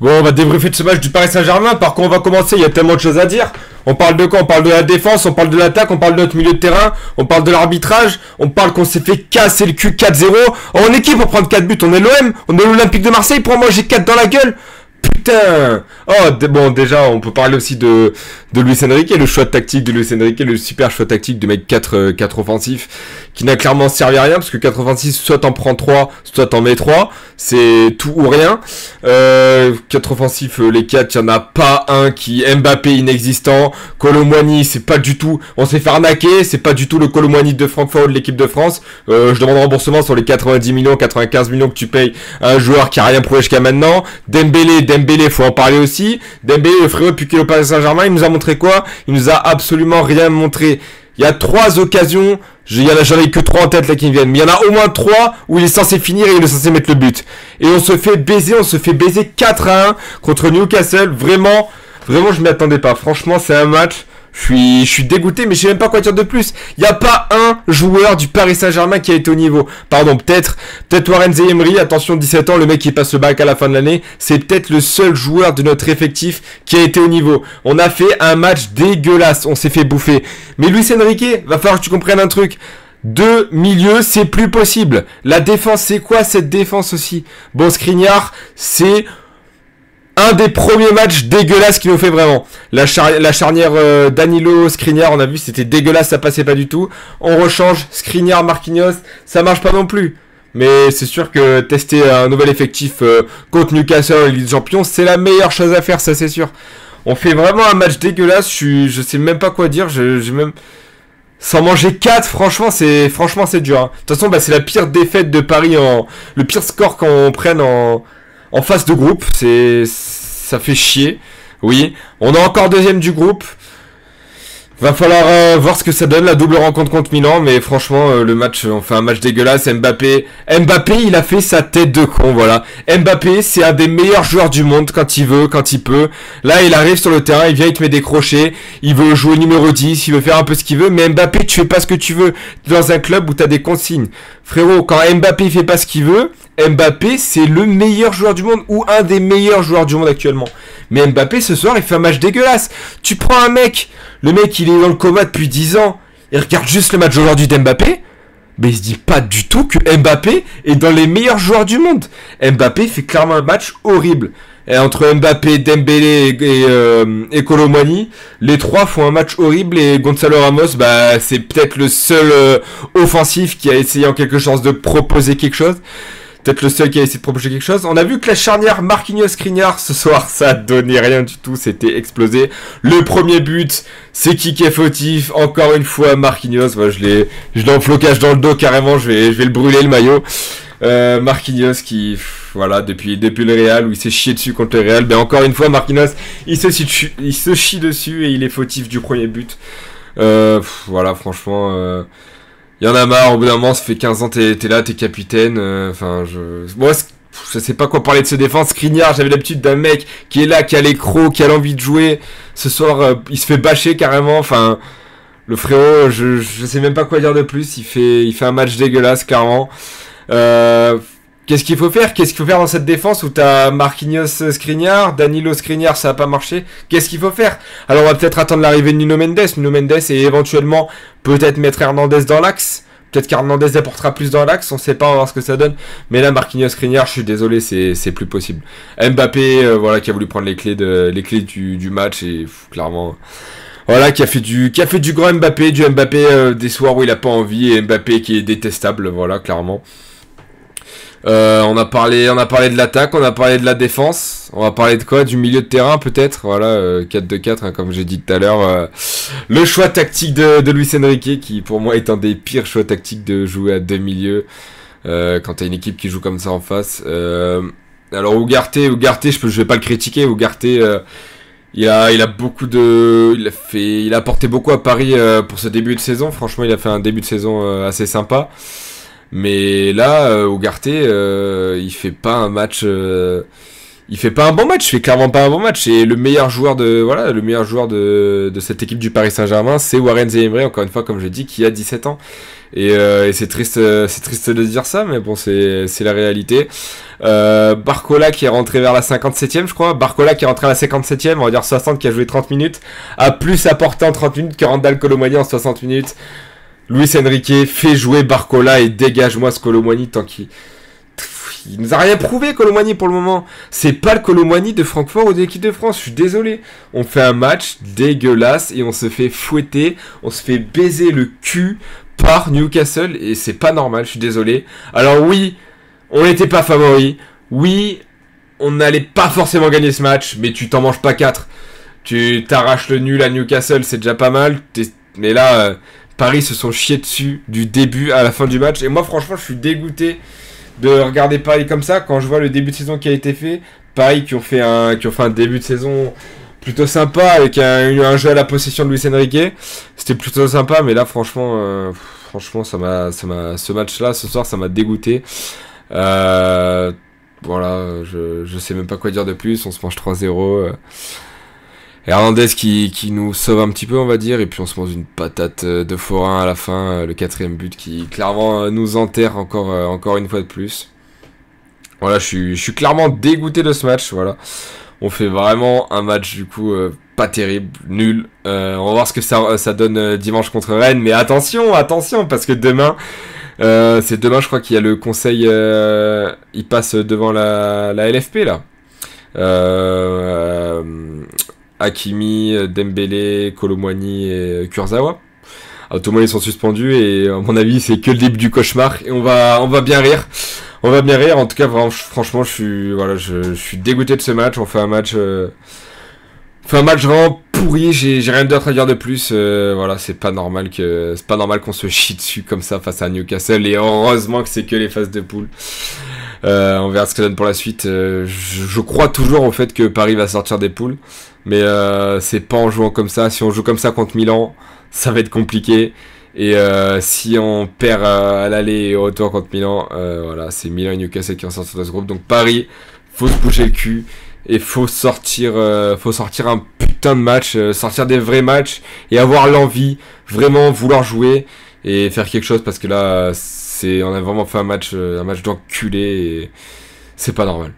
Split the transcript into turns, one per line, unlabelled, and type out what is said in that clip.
Bon, on va débriefer de ce match du Paris Saint-Germain. Par contre, on va commencer, il y a tellement de choses à dire. On parle de quoi? On parle de la défense, on parle de l'attaque, on parle de notre milieu de terrain, on parle de l'arbitrage, on parle qu'on s'est fait casser le cul 4-0. En équipe pour prendre 4 buts, on est l'OM, on est l'Olympique de Marseille pour manger 4 dans la gueule. Putain. Oh, bon, déjà, on peut parler aussi de Luis Enrique, le choix tactique de Luis Enrique, le super choix tactique de mettre 4 offensifs, qui n'a clairement servi à rien, parce que 4 offensifs, soit t'en prends 3, soit t'en mets 3, c'est tout ou rien. 4 offensifs, les 4, il n'y en a pas un qui Mbappé inexistant, Kolo Muani, c'est pas du tout, on s'est fait arnaquer, c'est pas du tout le Kolo Muani de Francfort de l'équipe de France. Je demande un remboursement sur les 90 millions, 95 millions que tu payes à un joueur qui a rien prouvé jusqu'à maintenant. Dembélé, faut en parler aussi. Dembélé, le frérot, depuis qu'il est au Paris Saint-Germain, il nous a montré quoi? Il nous a absolument rien montré. Il y a 3 occasions, j'en ai que 3 en tête là qui me viennent, mais il y en a au moins 3 où il est censé finir et il est censé mettre le but. Et on se fait baiser 4-1 contre Newcastle. Vraiment, je m'y attendais pas. Franchement, c'est un match. Je suis dégoûté, mais je sais même pas quoi dire de plus. Il n'y a pas un joueur du Paris Saint-Germain qui a été au niveau. Pardon, peut-être Warren Zaïre-Emery, attention, 17 ans, le mec qui passe le bac à la fin de l'année. C'est peut-être le seul joueur de notre effectif qui a été au niveau. On a fait un match dégueulasse, on s'est fait bouffer. Mais Luis Enrique, va falloir que tu comprennes un truc. 2 milieux, c'est plus possible. La défense, c'est quoi cette défense aussi? Bon, Skriniar, c'est un des premiers matchs dégueulasses qu'il nous fait vraiment. La charnière Danilo, Skriniar, on a vu, c'était dégueulasse, ça passait pas du tout. On rechange Skriniar, Marquinhos, ça marche pas non plus. Mais c'est sûr que tester un nouvel effectif contre Newcastle en Ligue des Champions, c'est la meilleure chose à faire, ça c'est sûr. On fait vraiment un match dégueulasse, je sais même pas quoi dire, j'ai même... Sans manger 4, franchement c'est dur. Hein. De toute façon, c'est la pire défaite de Paris, le pire score qu'on prenne en phase de groupe, ça fait chier. Oui, on est encore deuxième du groupe. Va falloir voir ce que ça donne, la double rencontre contre Milan, mais franchement, le match, on fait un match dégueulasse. Mbappé, il a fait sa tête de con, voilà. Mbappé, c'est un des meilleurs joueurs du monde quand il veut, quand il peut. Là, il arrive sur le terrain, il vient, il te met des crochets, il veut jouer numéro 10, il veut faire un peu ce qu'il veut, mais Mbappé, tu fais pas ce que tu veux. Tu es dans un club où t'as des consignes. Frérot, quand Mbappé il fait pas ce qu'il veut, Mbappé, c'est le meilleur joueur du monde, ou un des meilleurs joueurs du monde actuellement. Mais Mbappé, ce soir, il fait un match dégueulasse. Tu prends un mec, le mec, il est dans le coma depuis 10 ans, il regarde juste le match aujourd'hui d'Mbappé, mais il se dit pas du tout que Mbappé est dans les meilleurs joueurs du monde. Mbappé fait clairement un match horrible. Et entre Mbappé, Dembélé et Kolo Muani, les 3 font un match horrible, et Gonzalo Ramos, c'est peut-être le seul offensif qui a essayé en quelque chose de proposer quelque chose. Peut-être le seul qui a essayé de proposer quelque chose. On a vu que la charnière Marquinhos-Skriniar, ce soir, ça donnait rien du tout. C'était explosé. Le premier but, c'est qui est fautif. Encore une fois, Marquinhos. Voilà, je l'ai en flocage dans le dos carrément. Je vais le brûler, le maillot. Marquinhos qui, voilà, depuis le Real, où il s'est chié dessus contre le Real. Encore une fois, Marquinhos, il se chie dessus et il est fautif du premier but. Voilà, franchement... Il y en a marre, au bout d'un moment, ça fait 15 ans, t'es là, t'es capitaine, Moi, je sais pas quoi parler de ce défense. Skriniar, j'avais l'habitude d'un mec qui est là, qui a les crocs, qui a l'envie de jouer. Ce soir, il se fait bâcher carrément, le frérot, je sais même pas quoi dire de plus, il fait un match dégueulasse, clairement. Qu'est-ce qu'il faut faire? Qu'est-ce qu'il faut faire dans cette défense où t'as Marquinhos, Skriniar, Danilo, Skriniar, ça a pas marché? Qu'est-ce qu'il faut faire? Alors on va peut-être attendre l'arrivée de Nuno Mendes et éventuellement peut-être mettre Hernandez dans l'axe. Peut-être qu'Hernandez apportera plus dans l'axe, on sait pas, on va voir ce que ça donne. Mais là, Marquinhos, Skriniar, je suis désolé, c'est plus possible. Mbappé, voilà, qui a voulu prendre les clés du match et clairement... Voilà, qui a fait du grand Mbappé, des soirs où il a pas envie, et Mbappé qui est détestable, voilà, clairement. On a parlé de l'attaque, on a parlé de la défense, on va parler de quoi? Du milieu de terrain peut-être, voilà, 4-2-4 hein, comme j'ai dit tout à l'heure. Le choix tactique de Luis Enrique, qui pour moi est un des pires choix tactiques de jouer à 2 milieux quand t'as une équipe qui joue comme ça en face. Alors Ugarte, je vais pas le critiquer. Ugarte, il a apporté beaucoup à Paris pour ce début de saison. Franchement, il a fait un début de saison assez sympa. Mais là, Ugarte, il fait pas un match il fait pas un bon match, il fait clairement pas un bon match. Et le meilleur joueur de cette équipe du Paris Saint-Germain, c'est Warren Zaïre, encore une fois, comme je dis, qui a 17 ans. Et c'est triste de dire ça, mais bon, c'est la réalité. Barcola qui est rentré vers la 57e, je crois. Barcola qui est rentré à la 57e, on va dire 60, qui a joué 30 minutes, a plus apporté en 30 minutes que Randal Kolo Muani en 60 minutes. Luis Enrique fait jouer Barcola et dégage-moi ce Kolo Muani tant qu'il... Il nous a rien prouvé, Kolo Muani, pour le moment. C'est pas le Kolo Muani de Francfort ou de l'équipe de France, je suis désolé. On fait un match dégueulasse et on se fait fouetter, on se fait baiser le cul par Newcastle et c'est pas normal, je suis désolé. Alors oui, on n'était pas favoris. Oui, on n'allait pas forcément gagner ce match, mais tu t'en manges pas 4. Tu t'arraches le nul à Newcastle, c'est déjà pas mal. Mais là, Paris se sont chiés dessus du début à la fin du match. Et moi, franchement, je suis dégoûté de regarder Paris comme ça quand je vois le début de saison qui a été fait. Paris qui ont fait un début de saison plutôt sympa avec un jeu à la possession de Luis Enrique. C'était plutôt sympa, mais là, franchement, ce match-là, ce soir, ça m'a dégoûté. Voilà, je sais même pas quoi dire de plus. On se mange 3-0. Hernandez qui nous sauve un petit peu, on va dire, et puis on se mange une patate de forain à la fin, le 4e but qui clairement nous enterre encore une fois de plus. Voilà, je suis clairement dégoûté de ce match, voilà. On fait vraiment un match du coup pas terrible, nul. On va voir ce que ça donne dimanche contre Rennes, mais attention, parce que demain, c'est demain je crois qu'il y a le conseil, il passe devant la LFP là. Hakimi, Dembélé, Kolo Muani et Kurzawa. Alors, tout le monde ils sont suspendus et à mon avis c'est que le début du cauchemar et on va bien rire. On va bien rire. En tout cas franchement je suis dégoûté de ce match. On fait un match vraiment pourri. J'ai rien d'autre à dire de plus. Voilà, c'est pas normal qu'on se chie dessus comme ça face à Newcastle et heureusement que c'est que les phases de poule. On verra ce que ça donne pour la suite. Je crois toujours au fait que Paris va sortir des poules. Mais c'est pas en jouant comme ça. Si on joue comme ça contre Milan, ça va être compliqué. Et si on perd à l'aller et au retour contre Milan, voilà, c'est Milan et Newcastle qui vont sortir de ce groupe. Donc Paris, faut se bouger le cul. Et faut sortir un putain de match, sortir des vrais matchs. Et avoir l'envie, vraiment vouloir jouer. Et faire quelque chose parce que là, on a vraiment fait un match d'enculé. Et c'est pas normal.